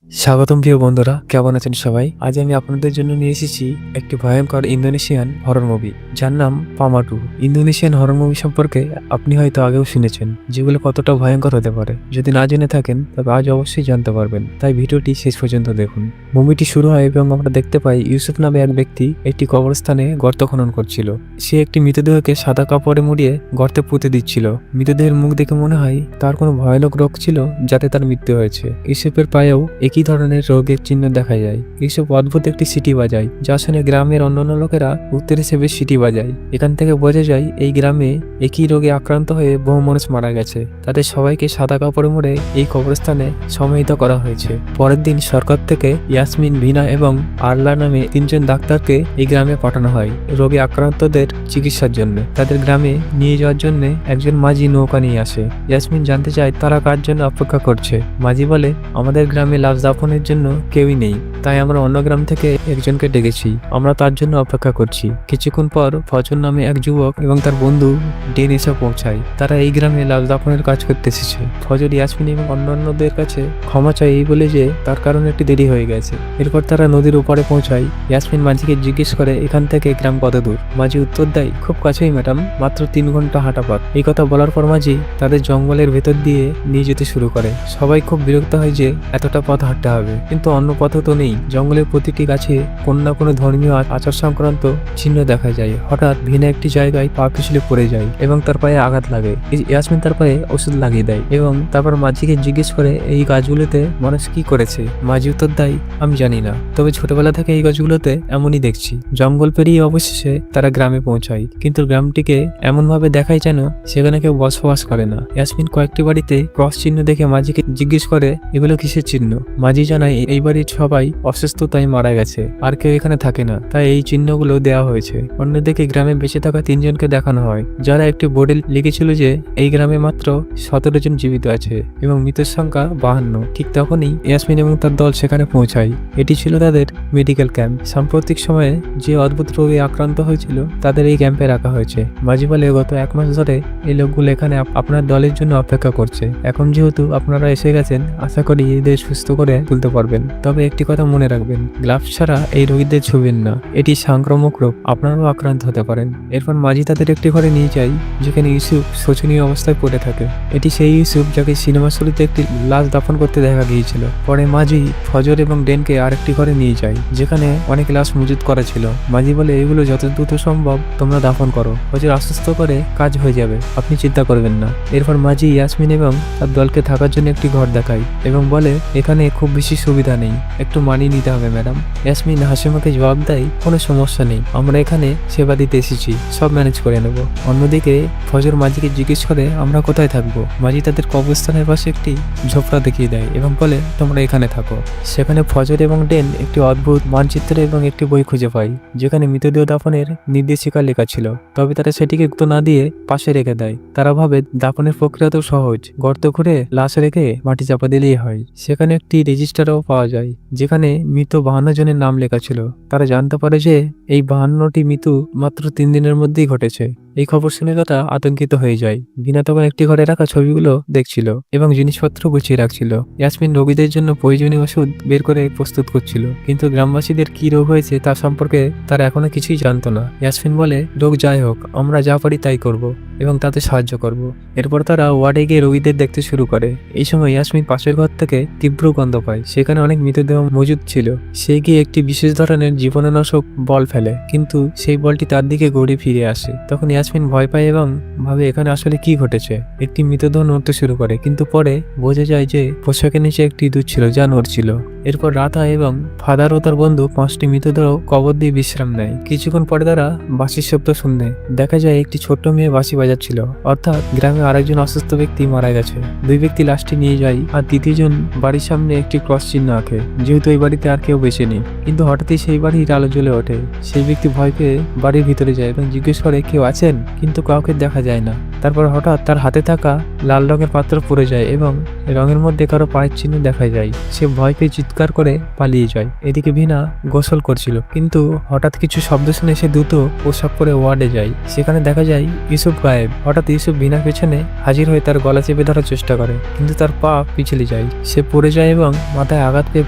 স্বাগতম প্রিয় বন্ধুরা, কেমন আছেন সবাই? আজ আমি আপনাদের জন্য নিয়ে এসেছি একটি ভয়ঙ্কর ইন্দোনেশিয়ান হরর মুভি, যার নাম পামা 2। ইন্দোনেশিয়ান হরর মুভি সম্পর্কে আপনি হয়তো আগেও শুনেছেন, যেগুলো কতটা ভয়ঙ্কর হতে পারে। যদি না জেনে থাকেন তবে আজ অবশ্যই জানতে পারবেন, তাই ভিডিওটি শেষ পর্যন্ত দেখুন। মুভিটি শুরু হয় এবং আমরা দেখতে পাই ইউসুফ নামে এক ব্যক্তি একটি কবরস্থানে গর্ত খনন করছিল। সে একটি মৃতদেহকে সাদা কাপড়ে মুড়িয়ে গর্তে পুঁতে দিচ্ছিল। মৃতদেহের মুখ দেখে মনে হয় তার কোনো ভয়ানক রোগ ছিল, যাতে তার মৃত্যু হয়েছে। ইউসুফের পায়েও একই ধরনের রোগের চিহ্ন দেখা যায়। ইউসুফ অদ্ভুত একটি সিটি বাজায়, যা শুনে গ্রামের অন্যান্য লোকেরা উত্তর হিসেবে সিটি বাজায়। এখান থেকে বোঝা যায় এই গ্রামে একই রোগে আক্রান্ত হয়ে বহু মানুষ মারা গেছে। তাদের সবাইকে সাদা কাপড়ে মুড়ে এই কবরস্থানে সমাহিত করা হয়েছে। পরের দিন সরকার থেকে ইয়াসমিন, ভিনা এবং আরলা নামে 3জন ডাক্তারকে এই গ্রামে পাঠানো হয় রোগে আক্রান্তদের চিকিৎসার জন্য। তাদের গ্রামে নিয়ে যাওয়ার জন্য একজন মাঝি নৌকা নিয়ে আসে। ইয়াসমিন জানতে চায় তারা কার জন্য অপেক্ষা করছে। মাঝি বলে, আমাদের গ্রামে লাশ দাফনের জন্য কেউই নেই, তাই আমরা অন্য গ্রাম থেকে একজনকে ডেকেছি। আমরা তার জন্য অপেক্ষা করছি। কিছুক্ষণ পর ফজর নামে এক যুবক এবং তার বন্ধু ডেন এসে পৌঁছায়। তারা এই গ্রামে লাশ দাফনের কাজ করতে এসেছে। ফজর ইয়াসমিন এবং অন্যান্যদের কাছে ক্ষমা চায় এই বলে যে তার কারণে একটু দেরি হয়ে গেছে। এরপর তারা নদীর উপরে পৌঁছায়। ইয়াসমিন মাঝিকে জিজ্ঞেস করে এখান থেকে গ্রাম কত দূর। মাঝি উত্তর দেয়, খুব কাছেই ম্যাডাম, মাত্র 3 ঘন্টা হাঁটা পথ। এই কথা বলার পর মাঝি তাদের জঙ্গলের ভেতর দিয়ে নিয়ে যেতে শুরু করে। সবাই খুব বিরক্ত হয় যে এতটা পথ হাঁটতে হবে, কিন্তু অন্য পথ তো নেই। জঙ্গলের প্রতিটি গাছে কোনো না কোনো ধর্মীয় আচার সংক্রান্ত চিহ্ন দেখা যায়। হঠাৎ ভিনা একটি জায়গায় পা পিছলে পড়ে যায় এবং তার পায়ে আঘাত লাগে। ইয়াসমিন তার পায়ে ওষুধ লাগিয়ে দেয় এবং তারপর মাঝিকে জিজ্ঞেস করে এই গাছগুলোতে মানুষ কি করেছে। মাঝি উত্তর দেয়, আমি জানি না, তবে ছোটবেলা থেকে এই গাছগুলোতে এমনই দেখছি। জঙ্গল পেরিয়ে অবশেষে তারা গ্রামে পৌঁছায়, কিন্তু গ্রামটিকে এমন ভাবে দেখায় যেন সেখানে কেউ বসবাস করে না। ইয়াসমিন কয়েকটি বাড়িতে ক্রস চিহ্ন দেখে মাঝিকে জিজ্ঞেস করে এগুলো কিসের চিহ্ন। মাঝি জানায় এই বাড়ির সবাই অসুস্থতায় মারা গেছে, আর কেউ এখানে থাকে না, তাই এই চিহ্নগুলো দেওয়া হয়েছে। অন্যদিকে গ্রামে বেঁচে থাকা 3জনকে দেখানো হয়, যারা একটি বোর্ডে লিখেছিল যে এই গ্রামে মাত্র 17 জন জীবিত আছে এবং মৃতের সংখ্যা 52। ঠিক তখনই ইয়াসমিন এবং তার দল সেখানে পৌঁছায়। এটি ছিল তাদের মেডিকেল ক্যাম্প। সাম্প্রতিক সময়ে যে অদ্ভুত রোগে আক্রান্ত হয়েছিল তাদের এই ক্যাম্পে রাখা হয়েছে। মাঝি বলে, গত 1 মাস ধরে এই লোকগুলো এখানে আপনার দলের জন্য অপেক্ষা করছে। এখন যেহেতু আপনারা এসে গেছেন, আশা করি এদের সুস্থ করে তুলতে পারবেন। তবে একটি কথা মনে রাখবেন, গ্লাভস ছাড়া এই রোগীদের ছুবেন না, এটি সংক্রামক রোগ, আপনারাও আক্রান্ত হতে পারেন। এরপর মাঝি তাদের একটি ঘরে নিয়ে যায়, যেখানে ইউসুফ শোচনীয় অবস্থায় পড়ে থাকে। এটি সেই ইউসুফ যাকে সিনেমা শুরুতে একটি লাশ দাফন করতে দেখা গিয়েছিল। পরে মাঝি ফজর এবং ডেনকে আরেকটি ঘরে নিয়ে যায়, যেখানে অনেক লাশ মজুত করা ছিল। মাঝি বলে, এগুলো যত দ্রুত সম্ভব তোমরা দাফন করো, ফজর আশ্বস্ত করে কাজ হয়ে যাবে, আপনি চিন্তা করবেন না। এরপর মাঝি ইয়াসমিন এবং তার দলকে থাকার জন্য একটি ঘর দেখায় এবং বলে এখানে খুব বেশি সুবিধা নেই, একটু মানিয়ে নিতে হবে ম্যাডাম। ইয়াসমিন হাসিমুখে জবাব দেয়, কোনো সমস্যা নেই, আমরা এখানে সেবা দিতে এসেছি, সব ম্যানেজ করে নেব। অন্যদিকে ফজর মাঝিকে জিজ্ঞেস করে আমরা কোথায় থাকবো। মাঝি তাদের কবরস্থানের পাশে একটি ঝোপড়া দেখিয়ে দেয় এবং বলে তোমরা এখানে থাকো। সেখানে ফজর এবং ডেন একটি অদ্ভুত মানচিত্র এবং একটি বই খুঁজে পায়, যেখানে মৃতদেহ দাফনের নির্দেশিকা লেখা ছিল। তবে তারা সেটিকে গুরুত্ব না দিয়ে পাশে রেখে দেয়। তারা ভাবে দাফনের প্রক্রিয়া তো সহজ, গর্ত খুঁড়ে লাশ রেখে মাটি চাপা দিলেই হয়। সেখানে একটি রেজিস্টারও পাওয়া যায়, যেখানে মৃত 52 জনের নাম লেখা ছিল। তারা জানতে পারে যে এই 52টি মৃত্যু মাত্র 3 দিনের মধ্যেই ঘটেছে। এই খবর শুনে তারা আতঙ্কিত হয়ে যায়। ভিনা তখন একটি ঘরে রাখা ছবিগুলো দেখছিল এবং জিনিসপত্র গুছিয়ে রাখছিল। ইয়াসমিন রোগীদের জন্য প্রয়োজনীয় ওষুধ বের করে প্রস্তুত করছিল, কিন্তু গ্রামবাসীদের কি রোগ হয়েছে তা সম্পর্কে তারা এখনো কিছুই জানতো না। ইয়াসমিন বলে, রোগ যাই হোক, আমরা যা পারি তাই করব এবং তাতে সাহায্য করব। এরপর তারা ওয়ার্ডে গিয়ে রোগীদের দেখতে শুরু করে। এই সময় ইয়াসমিন পাশের ঘর থেকে তীব্র গন্ধ পায়, সেখানে অনেক মৃতদেহ মজুদ ছিল। সে গিয়ে একটি বিশেষ ধরনের জীবাণুনাশক বল ফেলে, কিন্তু সেই বলটি তার দিকে ঘুরে ফিরে আসে। তখন ইয়াসমিন ভয় পায় এবং ভাবে এখানে আসলে কি ঘটেছে। একটি মৃতদেহ নড়তে শুরু করে, কিন্তু পরে বোঝা যায় যে পোশাকের নিচে একটি ইঁদুর ছিল যা নড়ছিল। এরপর রাত হয় এবং ফাদার ও তার বন্ধু 5টি মৃতদেহ কবর দিয়ে বিশ্রাম নেয়। কিছুক্ষণ পরে তারা বাঁশির শব্দ শুনতে দেখা যায় একটি ছোট্ট মেয়ে বাঁশি বাজাচ্ছিল, অর্থাৎ গ্রামে আরেকজন অসুস্থ ব্যক্তি মারা গেছে। 2 ব্যক্তি লাশটি নিয়ে যায় আর তৃতীয়জন বাড়ির সামনে একটি ক্রস চিহ্ন আঁকে, যেহেতু এই বাড়িতে আর কেউ বেঁচে নেই। কিন্তু হঠাৎই সেই বাড়ির আলো জ্বলে ওঠে। সেই ব্যক্তি ভয় পেয়ে বাড়ির ভিতরে যায় এবং জিজ্ঞেস করে কেউ আছেন, কিন্তু কাউকে দেখা যায় না। তারপর হঠাৎ তার হাতে থাকা লাল রঙের পাত্র পড়ে যায় এবং রঙের মধ্যে কারো পায়ের চিহ্ন দেখা যায়। সে ভয় পেয়ে চিৎকার করে পালিয়ে যায়। এদিকে ভিনা গোসল করছিল, কিন্তু হঠাৎ কিছু শব্দ শুনে সে দ্রুত পোশাক পরে ওয়ার্ডে যায়। সেখানে দেখা যায় ইউসুফ গায়েব। হঠাৎ ইউসুফ ভিনার পেছনে হাজির হয়ে তার গলা চেপে ধরার চেষ্টা করে, কিন্তু তার পা পিছলে যায়। সে পড়ে যায় এবং মাথায় আঘাত পেয়ে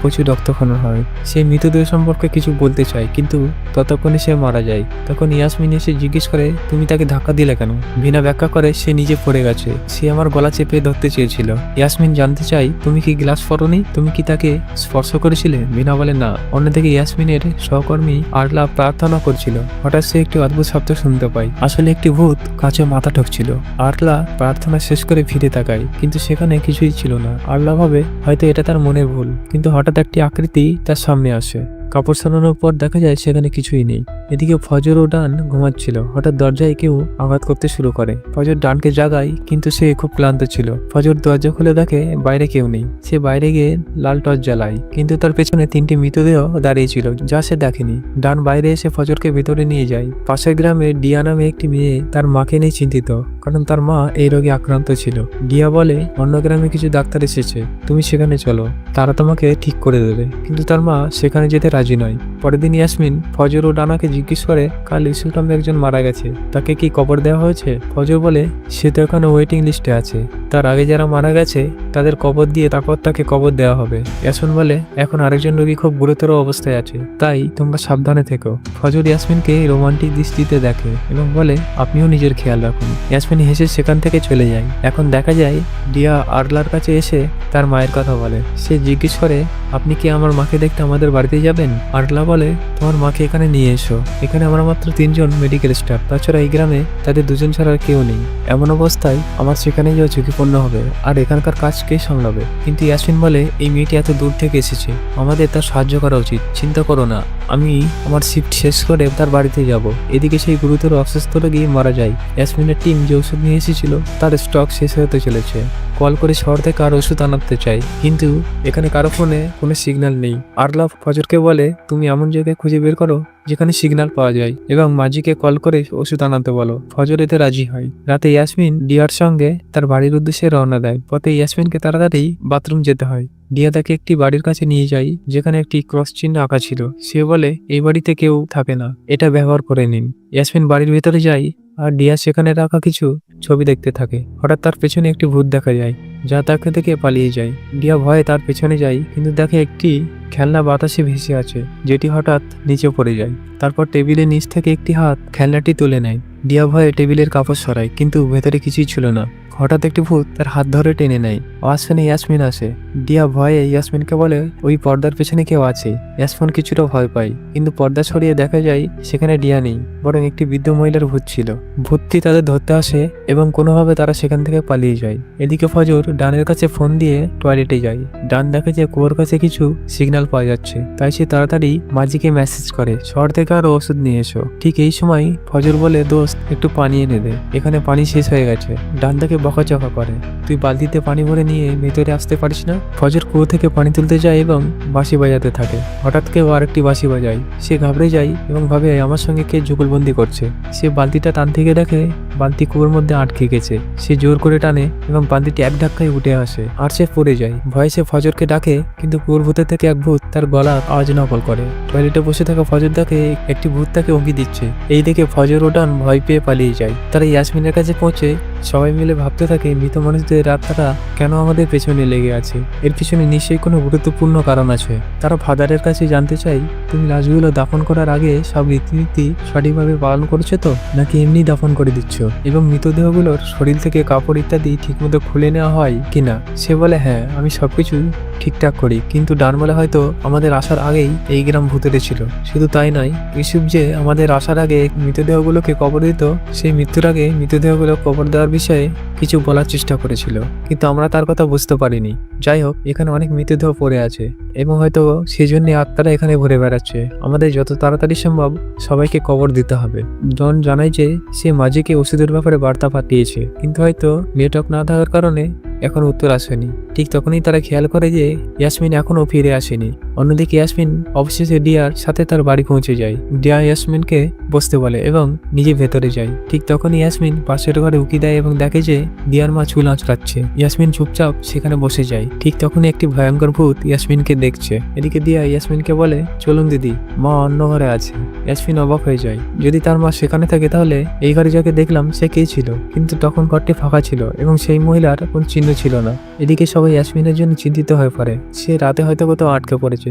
প্রচুর রক্তক্ষরণ হয়। সে মৃতদেহ সম্পর্কে কিছু বলতে চায়, কিন্তু ততক্ষণে সে মারা যায়। তখন ইয়াসমিন এসে জিজ্ঞেস করে, তুমি তাকে ধাক্কা দিলে কেন? ভিনা ব্যাখ্যা করে, সে নিজে পড়ে গেছে। সে আমার গলা চেপে ধরতে চেয়েছিল। ইয়াসমিন জানতে চাই, তুমি কি গ্লাস পরোনি? তুমি কি তাকে স্পর্শ করেছিলে? ভিনা বলে না। অন্যদিকে ইয়াসমিনের সহকর্মী আরলা প্রার্থনা করছিল। হঠাৎ সে একটি অদ্ভুত শব্দ শুনতে পায়। আসলে একটি ভূত কাছে মাথা ঠকছিল। আরলা প্রার্থনা শেষ করে ফিরে তাকায়, কিন্তু সেখানে কিছুই ছিল না। আরলা ভাবে হয়তো এটা তার মনের ভুল, কিন্তু হঠাৎ একটি আকৃতি তার সামনে আসে। কাপড় সরানোর পর দেখা যায় সেখানে কিছুই নেই। এদিকে ফজর ও ডান ঘুমাচ্ছিল। হঠাৎ দরজায় কেউ আঘাত করতে শুরু করে। ফজর ডানকে জাগায়, কিন্তু সে খুব ক্লান্ত ছিল। ফজর দরজা খুলে দেখে বাইরে কেউ নেই। সে বাইরে গিয়ে লাল টর্চ জ্বালায়, কিন্তু তার পেছনে 3টি মৃতদেহ দাঁড়িয়ে ছিল, যা সে দেখেনি। ডান বাইরে এসে ফজরকে ভেতরে নিয়ে যায়। পাশের গ্রামে ডিয়া নামে একটি মেয়ে তার মাকে নিয়ে চিন্তিত, কারণ তার মা এই রোগে আক্রান্ত ছিল। ডিয়া বলে, অন্য গ্রামে কিছু ডাক্তার এসেছে, তুমি সেখানে চলো, তারা তোমাকে ঠিক করে দেবে। কিন্তু তার মা সেখানে যেতে রাজি নয়। পরের দিন ইয়াসমিন ফজর ও ডানাকে জিজ্ঞেস করে, কাল ইউসুফ নামে একজন মারা গেছে, তাকে কি কবর দেওয়া হয়েছে? ফজর বলে, সে তো এখানে ওয়েটিং লিস্টে আছে। তার আগে যারা মারা গেছে তাদের কবর দিয়ে তারপর তাকে কবর দেওয়া হবে। ইয়াসমিন বলে, এখন আরেকজন রোগী খুব গুরুতর অবস্থায় আছে, তাই তোমরা সাবধানে থেকো। ফজর ইয়াসমিনকে রোমান্টিক দৃষ্টিতে দেখে এবং বলে, আপনিও নিজের খেয়াল রাখুন। ইয়াসমিন হেসে সেখান থেকে চলে যায়। এখন দেখা যায় ডিয়া আরলার কাছে এসে তার মায়ের কথা বলে। সে জিজ্ঞেস করে, আপনি কি আমার মাকে দেখতে আমাদের বাড়িতে যাবেন? আরলা বলে, তোমার মাকে এখানে নিয়ে এসো। এখানে আমরা মাত্র 3 জন মেডিকেল স্টাফ, তাছাড়া এই গ্রামে তাদের 2 জন ছাড়া কেউ নেই। এমন অবস্থায় আমার সেখানে যাওয়া ঝুঁকিপূর্ণ হবে, আর এখানকার কাজ কে সামলাবে? কিন্তু ইয়াসমিন বলে, এই মেয়েটি এত দূর থেকে এসেছে, আমাদের তার সাহায্য করা উচিত। চিন্তা করো না, আমি আমার শিফট শেষ করে তার বাড়িতে যাব। এদিকে সেই গুরুতর অসুস্থ গিয়ে মারা যায়। ইয়াসমিনের টিম যে ওষুধ নিয়ে এসেছিল তার স্টক শেষ হতে চলেছে। কল করে শহর থেকে আর ওষুধ আনাতে চাই, কিন্তু এখানে কারো ফোনে কোনো সিগন্যাল নেই। আরলা ফজরকে বলে, তুমি এমন জায়গায় খুঁজে বের করো যেখানে সিগন্যাল পাওয়া যায় এবং মাজিকে কল করে ওষুধ আনাতে বলো। ফজর এতে রাজি হয়। রাতে ইয়াসমিন ডিয়ার সঙ্গে তার বাড়ির উদ্দেশ্যে রওনা দেয়। পথে ইয়াসমিনকে তাড়াতাড়ি বাথরুম যেতে হয়। ডিয়া তাকে একটি বাড়ির কাছে নিয়ে যায়, যেখানে একটি ক্রস চিহ্ন আঁকা ছিল। সে বলে, এই বাড়িতে কেউ থাকে না, এটা ব্যবহার করে নিন। ইয়াসমিন বাড়ির ভেতরে যায়, আর ডিয়া সেখানে রাখা কিছু ছবি দেখতে থাকে। হঠাৎ তার পেছনে একটি ভূত দেখা যায়, যা তাকে থেকে পালিয়ে যায়। ডিয়া ভয়ে তার পেছনে যায়, কিন্তু দেখে একটি খেলনা বাতাসে ভেসে আছে, যেটি হঠাৎ নিচে পড়ে যায়। তারপর টেবিলের নিচ থেকে একটি হাত খেলনাটি তুলে নেয়। ডিয়া ভয়ে টেবিলের কাপড় সরায়, কিন্তু ভেতরে কিছুই ছিল না। হঠাৎ একটি ভূত তার হাত ধরে টেনে নেয়। আওয়াজ শুনে ইয়াসমিন আসে। ডিয়া ভয়ে ইয়াসমিনকে বলে, ওই পর্দার পেছনে কেউ আছে। ইয়াসমিন কিছুটা ভয় পায়, কিন্তু পর্দা সরিয়ে দেখা যায় সেখানে ডিয়া নেই, বরং একটি বৃদ্ধ মহিলার ভূত ছিল। ভূতটি তাদের ধরতে আসে এবং কোনোভাবে তারা সেখান থেকে পালিয়ে যায়। এদিকে ফজর ডানের কাছে ফোন দিয়ে টয়লেটে যায়। ডান দেখে যে কুয়োর কাছে কিছু সিগন্যাল পাওয়া যাচ্ছে, তাই সে তাড়াতাড়ি মাজিকে মেসেজ করে, শহর থেকে আরো ওষুধ নিয়ে এসো। ঠিক এই সময় ফজর বলে, দোস্ত একটু পানি এনে দে, এখানে পানি শেষ হয়ে গেছে। ডান থেকে বকাচকা করে, তুই বালতিতে পানি ভরে নিয়ে ভেতরে আসতে পারিস না? ফজর কুয়ো থেকে পানি তুলতে যায় এবং বাঁশি বাজাতে থাকে। হঠাৎ কেউ আরেকটি বাঁশি বাজায়। সে ঘাবড়ে যায় এবং ভাবে আমার সঙ্গে কে যুগলবন্দি করছে। সে বালতিটা টান থেকে দেখে বালতি কুয়োর মধ্যে আটকে গেছে। সে জোর করে টানে এবং বালতিটি এক ধাক্কায় উঠে আসে, আর সে পড়ে যায়। ভয়ে সে ফজরকে ডাকে, কিন্তু কুয়োর ভূতের থেকে এক ভূত তার গলা আওয়াজ নকল করে। টয়লেটে বসে থাকা ফজর দেখে একটি ভূত তাকে অঙ্গি দিচ্ছে। এই দেখে ফজর ও ডান ভয় পেয়ে পালিয়ে যায়। তারা ইয়াসমিনের কাছে পৌঁছে সবাই মিলে ভাবতে থাকে, মৃত মানুষদের আত্মাটা কেন আমাদের পেছনে লেগে আছে? এর পিছনে নিশ্চয়ই কোনো গুরুত্বপূর্ণ কারণ আছে। তারা ফাদারের কাছে জানতে চাই, তুমি লাশগুলো দাফন করার আগে সব রীতিনীতি সঠিকভাবে পালন করছো তো, নাকি এমনি দাফন করে দিচ্ছ? এবং মৃতদেহগুলোর শরীর থেকে কাপড় ইত্যাদি ঠিকমতো খুলে নেওয়া হয় কিনা? সে বলে, হ্যাঁ, আমি সবকিছু ঠিকঠাক করি। কিন্তু ডান বলে, হয়তো আমাদের আসার আগেই এই গ্রাম ভূতের ছিল। শুধু তাই নয়, ইউসুফ যে আমাদের আসার আগে মৃতদেহগুলোকে কবর দিত, সেই মৃত্যুর আগে মৃতদেহগুলো কবর দেওয়ার বিষয়ে কিছু বলার চেষ্টা করেছিল, কিন্তু আমরা তার কথা বুঝতে পারিনি। যাই হোক, এখানে অনেক মৃতদেহ পড়ে আছে এবং হয়তো সেই জন্য আত্মারা এখানে ঘুরে বেড়াচ্ছে। আমাদের যত তাড়াতাড়ি সম্ভব সবাইকে কবর দিতে হবে। জন জানায় যে সে মাজিকে ওষুধের ব্যাপারে বার্তা পাঠিয়েছে, কিন্তু হয়তো নেটওয়ার্ক না থাকার কারণে এখন উত্তর আসেনি। ঠিক তখনই তারা খেয়াল করে যে ইয়াসমিন এখনও ফিরে আসেনি। অন্যদিকে ইয়াসমিন অবশেষে দিয়ার সাথে তার বাড়ি পৌঁছে যায়। দিয়া ইয়াসমিনকে বসতে বলে এবং নিজে ভেতরে যায়। ঠিক তখনই ইয়াসমিন পাশের ঘরে উকি দেয় এবং দেখে যে দিয়ার মা চুল আঁচড়াচ্ছে। ইয়াসমিন চুপচাপ সেখানে বসে যায়। ঠিক তখনই একটি ভয়ঙ্কর ভূত ইয়াসমিনকে দেখছে। এদিকে দিয়া ইয়াসমিনকে বলে, চলুন দিদি, মা অন্য ঘরে আছে। ইয়াসমিন অবাক হয়ে যায়। যদি তার মা সেখানে থাকে তাহলে এই ঘরে যাকে দেখলাম সে কে ছিল? কিন্তু তখন ঘরটি ফাঁকা ছিল এবং সেই মহিলার কোনো চিহ্ন ছিল না। এদিকে সবাই ইয়াসমিনের জন্য চিন্তিত হয়ে পড়ে। সে রাতে হয়তো কোথাও আটকে পড়েছে।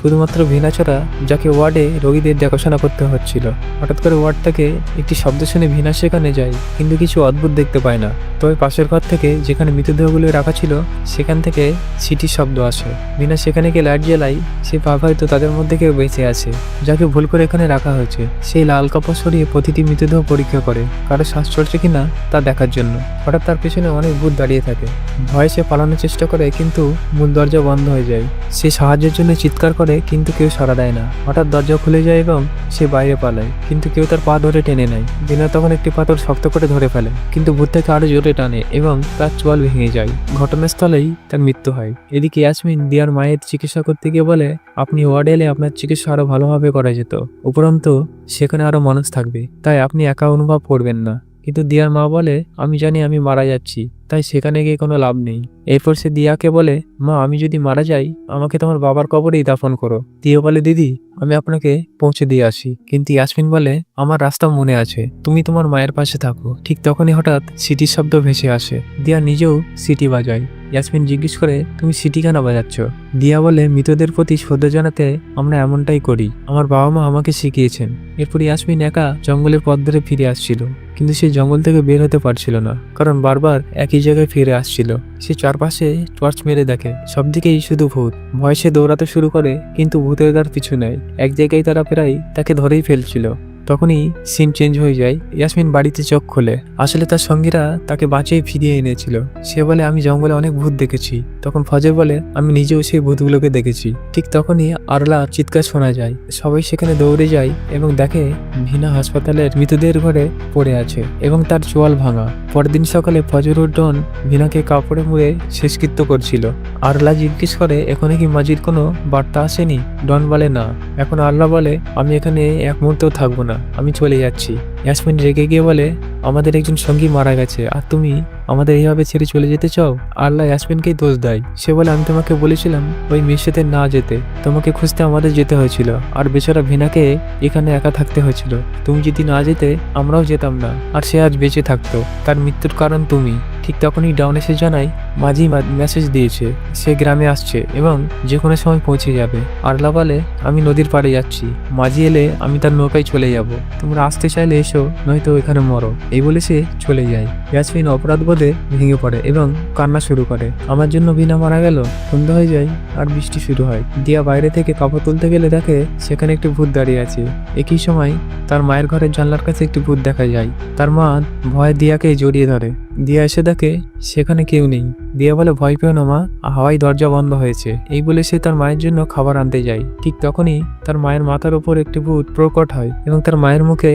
শুধুমাত্র ভিনা ছাড়া, যাকে ওয়ার্ডে রোগীদের দেখাশোনা করতে হচ্ছিল। হঠাৎ করে ওয়ার্ড থেকে একটি শব্দ শুনে ভিনা সেখানে যায়, কিন্তু কিছু অদ্ভুত দেখতে পায় না। তবে পাশের ঘর থেকে, যেখানে মৃতদেহগুলো রাখা ছিল, সেখান থেকে সিটির শব্দ আসে। ভিনা সেখানে গিয়ে লাইট জ্বালাই। সে ভাবে হয়তো তাদের মধ্যে কেউ বেঁচে আছে, যাকে ভুল করে এখানে রাখা হয়েছে। সেই লাল কাপড় সরিয়ে প্রতিটি মৃতদেহ পরীক্ষা করে, কারো শ্বাস চলছে কিনা তা দেখার জন্য। হঠাৎ তার পেছনে অনেক ভূত দাঁড়িয়ে থাকে। ভয়ে সে পালানোর চেষ্টা করে, কিন্তু মূল দরজা বন্ধ হয়ে যায়। সে সাহায্যের জন্য চিৎকার করে, কিন্তু কেউ সাড়া দেয় না। হঠাৎ দরজা খুলে যায় এবং সে বাইরে পালায়, কিন্তু কেউ তার পা ধরে টেনে নেয়। ভিনা তখন একটি পাথর শক্ত করে ধরে ফেলে, কিন্তু ভূত থেকে আরো জোরে টানে এবং তার চোয়াল ভেঙে যায়। ঘটনাস্থলেই তার মৃত্যু হয়। এদিকে ইয়াসমিন দিয়ার মায়ের চিকিৎসা করতে গিয়ে বলে, আপনি ওয়ার্ডে এলে আপনার চিকিৎসা আরো ভালোভাবে করা যেত। উপরন্তু সেখানে আরো মানুষ থাকবে, তাই আপনি একা অনুভব করবেন না। কিন্তু দিয়ার মা বলে, আমি জানি আমি মারা যাচ্ছি, তাই সেখানে গিয়ে কোনো লাভ নেই। এরপর সে দিয়াকে বলে, মা আমি যদি মারা যাই আমাকে তোমার বাবার কবরেই দাফন করো। দিয়া বলে, দিদি আমি আপনাকে পৌঁছে দিয়ে আসি। কিন্তু ইয়াসমিন বলে, আমার রাস্তা মনে আছে, তুমি তোমার মায়ের পাশে থাকো। ঠিক তখনই হঠাৎ সিটির শব্দ ভেসে আসে। দিয়া নিজেও সিটি বাজায়। ইয়াসমিন জিজ্ঞেস করে, তুমি সিটি কেন বাজাচ্ছ? দিয়া বলে, মৃতদের প্রতি শ্রদ্ধা জানাতে আমরা এমনটাই করি, আমার বাবা মা আমাকে শিখিয়েছেন। এরপর ইয়াসমিন একা জঙ্গলের পথ ধরে ফিরে আসছিল, কিন্তু সে জঙ্গল থেকে বের হতে পারছিল না, কারণ বারবার একই জায়গায় ফিরে আসছিল। সে চারপাশে টর্চ মেরে দেখে, সবদিকেই শুধু ভূত। ভয় সে দৌড়াতে শুরু করে, কিন্তু ভূতের তার পিছু নেয়। এক জায়গায় তারা প্রায় তাকে ধরেই ফেলছিল। তখনই সিন চেঞ্জ হয়ে যায়। ইয়াসমিন বাড়িতে চোখ খোলে। আসলে তার সঙ্গীরা তাকে বাঁচিয়ে ফিরিয়ে এনেছিল। সে বলে, আমি জঙ্গলে অনেক ভূত দেখেছি। তখন ফজর বলে, আমি নিজেও সেই ভূতগুলোকে দেখেছি। ঠিক তখনই আরলা চিৎকার শোনা যায়। সবাই সেখানে দৌড়ে যায় এবং দেখে ভিনা হাসপাতালের মৃতদের ঘরে পড়ে আছে এবং তার চোয়াল ভাঙা। পরের দিন সকালে ফজর ও ডন ভিনাকে কাপড়ে মুড়ে শেষকৃত্য করছিল। আরলা জিজ্ঞেস করে, এখানে কি মাজির কোনো বার্তা আসেনি? ডন বলে, না। এখন আরলা বলে, আমি এখানে এক মুহূর্তেও থাকবো না, আমি চলে যাচ্ছি। ইয়াসমিন রেগে গিয়ে বলে, আমাদের একজন সঙ্গী মারা গেছে আর তুমি আমাদের এইভাবে ছেড়ে চলে যেতে চাও? আল্লাহ ইয়াসমিনকেই দোষ দেয়। সে বলে, আমি তোমাকে বলেছিলাম ওই মেয়ের সাথে না যেতে, তোমাকে খুঁজতে আমাদের যেতে হয়েছিল, আর বেচারা ভিনাকে এখানে একা থাকতে হয়েছিল। তুমি যদি না যেতে আমরাও যেতাম না, আর সে আজ বেঁচে থাকতো। তার মৃত্যুর কারণ তুমি। ঠিক তখনই ডাউন এসে জানায়, মাঝি মেসেজ দিয়েছে, সে গ্রামে আসছে এবং যে কোনো সময় পৌঁছে যাবে। আরলা বলে, আমি নদীর পাড়ে যাচ্ছি, মাঝি এলে আমি তার নৌকায় চলে যাব, তোমরা আসতে চাইলে এসো, নয়তো এখানে মরো। এই বলে সে চলে যায়। ইয়াসমিন অপরাধ বোধে ভেঙে পড়ে এবং কান্না শুরু করে। আমার জন্য ভিনা মারা গেল। সন্ধ্যা হয়ে যায় আর বৃষ্টি শুরু হয়। দিয়া বাইরে থেকে কাপড় তুলতে গেলে দেখে সেখানে একটি ভূত দাঁড়িয়ে আছে। একই সময় তার মায়ের ঘরের জানলার কাছে একটি ভূত দেখা যায়। তার মা ভয়ে দিয়াকে জড়িয়ে ধরে। দিয়া এসে দেখে সেখানে কেউ নেই। দিয়া বলে, ভয় পেও না মা, হাওয়াই দরজা বন্ধ হয়েছে। এই বলে সে তার মায়ের জন্য খাবার আনতে যায়। ঠিক তখনই তার মায়ের মাথার উপর একটি ভূত প্রকট হয় এবং তার মায়ের মুখে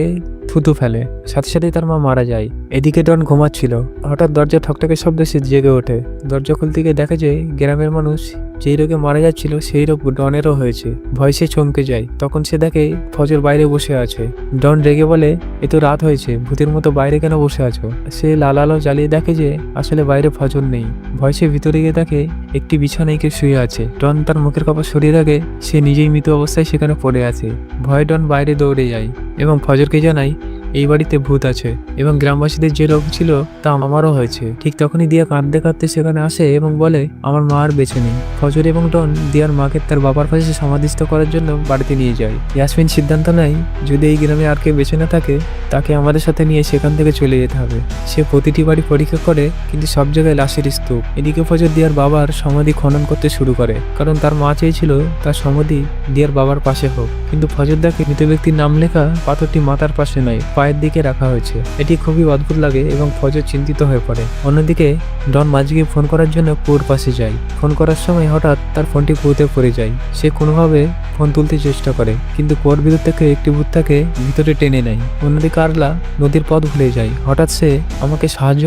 থুতু ফেলে। সাথে সাথে তার মা মারা যায়। এদিকে ডন ঘুমাচ্ছিল। হঠাৎ দরজা ঠকঠকে শব্দে সে জেগে ওঠে। দরজা খুলতে গিয়ে দেখে যে গ্রামের মানুষ যেই রোগে মারা যাচ্ছিল সেই রোগ ডনেরও হয়েছে। ভয় সে চমকে যায়। তখন সে দেখে ফজর বাইরে বসে আছে। ডন রেগে বলে, এ তো রাত হয়েছে, ভূতের মতো বাইরে কেন বসে আছো? সে লাল আলো জ্বালিয়ে দেখে যে আসলে বাইরে ফজর নেই। ভয় সে ভিতরে গিয়ে দেখে একটি বিছানায় কেউ শুয়ে আছে। ডন তার মুখের কাপড় সরিয়ে দেখে সে নিজেই মৃত অবস্থায় সেখানে পড়ে আছে। ভয়ে ডন বাইরে দৌড়ে যায় এবং ফজরকে জানায় এই বাড়িতে ভূত আছে এবং গ্রামবাসীদের যে রোগ ছিল তা আমারও হয়েছে। ঠিক তখনই দিয়া কাঁদতে কাঁদতে সেখানে আসে এবং বলে, আমার মা আর বেঁচে নেই। ফজর এবং ডন দিয়ার মাকে তার বাবার পাশে সমাধিস্থ করার জন্য বাড়িতে নিয়ে যায়। ইয়াসমিন সিদ্ধান্ত নেয়, যদি এই গ্রামে আর কেউ বেঁচে না থাকে তাকে আমাদের সাথে নিয়ে সেখান থেকে চলে যেতে হবে। সে প্রতিটি বাড়ি পরীক্ষা করে, কিন্তু সব জায়গায় লাশের স্তূপ। এদিকে ফজর দিয়ার বাবার সমাধি খনন করতে শুরু করে, কারণ তার মা চেয়েছিল তার সমাধি দিয়ার বাবার পাশে হোক। কিন্তু ফজর দেখে মৃত ব্যক্তির নাম লেখা পাথরটি মাথার পাশে নয়, পায়ের দিকে রাখা হয়েছে। এটি খুবই অদ্ভুত লাগে এবং ফজর চিন্তিত হয়ে পড়ে। অন্যদিকে ডন মাঝিকে ফোন করার জন্য কুয়োর পাশে যায়। ফোন করার সময় হঠাৎ তার ফোনটি কুয়োতে পড়ে যায়। সে কোনোভাবে ফোন তুলতে চেষ্টা করে, কিন্তু কুয়োর ভিতর থেকে একটি ভূত তাকে ভিতরে টেনে নেয়। অন্যদিকে আরলা নদীর পথ ভুলে যায়। হঠাৎ সে আমাকে সাহায্য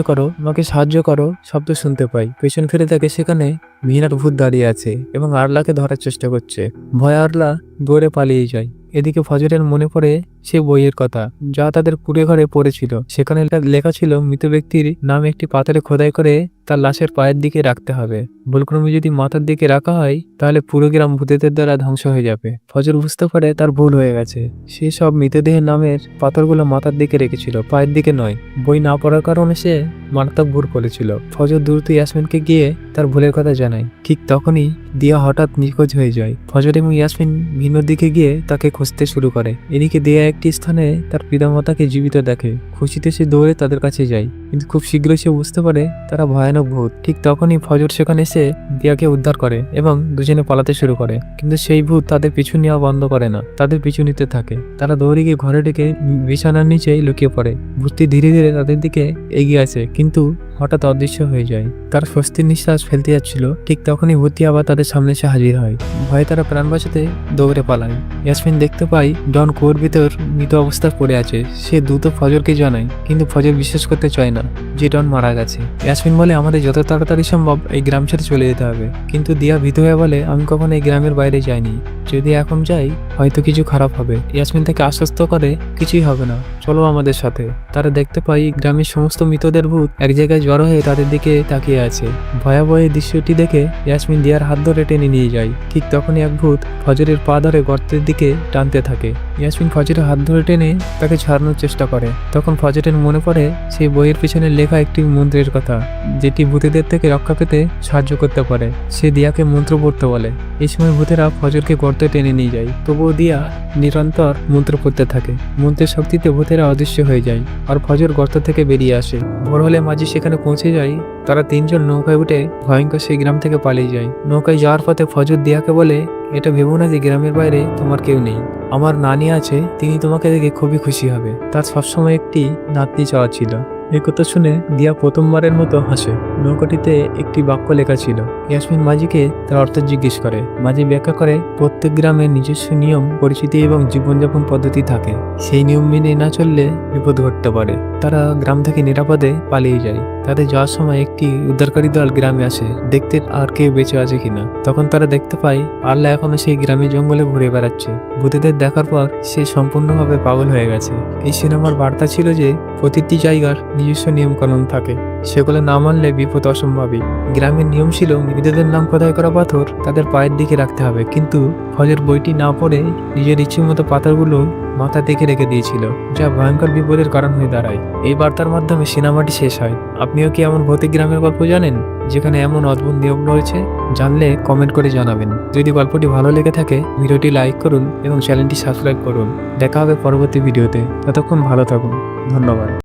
করো শব্দ শুনতে পাই। পেছন ফিরে দেখে সেখানে মিনার ভূত দাঁড়িয়ে আছে এবং আরলাকে ধরার চেষ্টা করছে। ভয়ে আরলা দৌড়ে পালিয়ে যায়। এদিকে ফজরের মনে পড়ে সে বইয়ের কথা যা তাদের কুড়ে ঘরে পড়েছিল। সেখানে লেখা ছিল মৃত ব্যক্তির নাম একটি পাথরে খোদাই করে তার লাশের পায়ের দিকে রাখতে হবে। ভুলক্রমে যদি মাথার দিকে রাখা হয় তাহলে পুরো গ্রাম ভূতেদের দ্বারা ধ্বংস হয়ে যাবে। ফজর বুঝতে পারে তার ভুল হয়ে গেছে। সে সব মৃতদেহের নামের পাথরগুলো মাথার দিকে রেখেছিল, পায়ের দিকে নয়। বই না পড়ার কারণে সে মারাত্মক ভুল করেছিল। ফজর দ্রুত ইয়াসমিনকে গিয়ে তার ভুলের কথা জানায়। ঠিক তখনই দিয়া হঠাৎ নিখোঁজ হয়ে যায়। ফজর এবং ইয়াসমিন ভিন্ন দিকে গিয়ে তাকে খুঁজতে শুরু করে। এদিকে দিয়া একটি স্থানে তার পিতামাতাকে জীবিত দেখে। খুশিতে সে দৌড়ে তাদের কাছে যায়, কিন্তু খুব শীঘ্রই সে বুঝতে পারে তারা ভয়ানক ভূত। ঠিক তখনই ফজর সেখানে এসে দিয়াকে উদ্ধার করে এবং দুজনে পালাতে শুরু করে, কিন্তু সেই ভূত তাদের পিছু নেওয়া বন্ধ করে না, তাদের পিছু নিতে থাকে। তারা দৌড়ে গিয়ে ঘরে ডেকে বিছানার নিচে লুকিয়ে পড়ে। ভূতটি ধীরে ধীরে তাদের দিকে এগিয়ে আসে, কিন্তু হঠাৎ অদৃশ্য হয়ে যায়। তারা স্বস্তির নিঃশ্বাস ফেলতে যাচ্ছিল, ঠিক তখনই ভূতটি আবার তাদের সামনে এসে হাজির হয়। ভয়ে তারা প্রাণ বাঁচাতে দৌড়ে পালায়। ইয়াসমিন দেখতে পায় ডন কুয়োর ভিতর মৃত অবস্থায় পড়ে আছে। সে দ্রুত ফজরকে জানায়, কিন্তু ফজর বিশ্বাস করতে চায় না যে ডন মারা গেছে। ইয়াসমিন বলে আমাদের যত তাড়াতাড়ি সম্ভব এই গ্রাম ছেড়ে চলে যেতে হবে। কিন্তু দিয়া ভীত হয়ে বলে আমি কখনো এই গ্রামের বাইরে যাইনি, যদি এখন যাই হয়তো কিছু খারাপ হবে। ইয়াসমিন তাকে আশ্বস্ত করে কিছুই হবে না, চলো আমাদের সাথে। তারা দেখতে পাই গ্রামের সমস্ত মৃতদের ভূত এক জায়গায় জড়ো হয়ে তাদের দিকে তাকিয়ে আছে। ভয়াবহ এই দৃশ্যটি দেখে ইয়াসমিন দিয়ার হাত ধরে টেনে নিয়ে যায়। ঠিক তখনই এক ভূত ফজরের পা ধরে গর্তের দিকে টানতে থাকে। ইয়াসমিন ফজরের হাত ধরে টেনে তাকে ছাড়ানোর চেষ্টা করে। তখন ফজরের মনে পড়ে সেই বইয়ের পিছনে লেখা একটি মন্ত্রের কথা, যেটি ভূতেদের থেকে রক্ষা পেতে সাহায্য করতে পারে। সে দিয়াকে মন্ত্র পড়তে বলে। এই সময় ভূতেরা ফজরকে গর্তে টেনে নিয়ে যায়, তবুও দিয়া নিরন্তর মন্ত্র পড়তে থাকে। মন্ত্রের শক্তিতে ভূতেরা অদৃশ্য হয়ে যায় আর ফজর গর্ত থেকে বেরিয়ে আসে। ভোর হলে মাঝি সেখানে পৌঁছে যায়। তারা তিনজন নৌকায় উঠে ভয়ঙ্কর সেই গ্রাম থেকে পালিয়ে যায়। নৌকায় যাওয়ার পথে ফজর দিয়াকে বলে এটা ভেবো না যে গ্রামের বাইরে তোমার কেউ নেই। আমার নানি আছে, তিনি তোমাকে দেখে খুবই খুশি হবে। তার সবসময় একটি নাতনি চাওয়া ছিল। এই কথা শুনে দিয়া প্রথমবারের মতো হাসে। নৌকাটিতে একটি বাক্য লেখা ছিল। ইয়াসমিন মাঝিকে তার অর্থ জিজ্ঞেস করে। মাঝি ব্যাখ্যা করে প্রত্যেক গ্রামের নিজস্ব নিয়ম, পরিচিতি এবং জীবনযাপন পদ্ধতি থাকে। সেই নিয়ম মেনে না চললে বিপদ ঘটতে পারে। তারা গ্রাম থেকে নিরাপদে পালিয়ে যায়। তাদের যাওয়ার সময় একটি উদ্ধারকারী দল গ্রামে আসে দেখতে আর কেউ বেঁচে আছে কিনা। তখন তারা দেখতে পায় আল্লাহ এখনো সেই গ্রামে জঙ্গলে ঘুরে বেড়াচ্ছে। ভূতেদের দেখার পর সে সম্পূর্ণভাবে পাগল হয়ে গেছে। এই সিনেমার বার্তা ছিল যে প্রতিটি জায়গার নিজস্ব নিয়মকানুন থাকে, সেগুলো না মানলে বিপদ অসম্ভাবী। গ্রামের নিয়ম ছিল মৃতদের নাম খোদাই করা পাথর তাদের পায়ের দিকে রাখতে হবে, কিন্তু ফজর বইটি না পড়ে নিজের ইচ্ছে মতো পাথরগুলো মাথা দেখে রেখে দিয়েছিল, যা ভয়ঙ্কর বিপদের কারণ হয়ে দাঁড়ায়। এই বার্তার মাধ্যমে সিনেমাটি শেষ হয়। আপনিও কি এমন ভৌতিক গ্রামের গল্প জানেন যেখানে এমন অদ্ভুত নিয়ম রয়েছে? জানলে কমেন্ট করে জানাবেন। যদি গল্পটি ভালো লেগে থাকে ভিডিওটি লাইক করুন এবং চ্যানেলটি সাবস্ক্রাইব করুন। দেখা হবে পরবর্তী ভিডিওতে। ততক্ষণ ভালো থাকুন। ধন্যবাদ।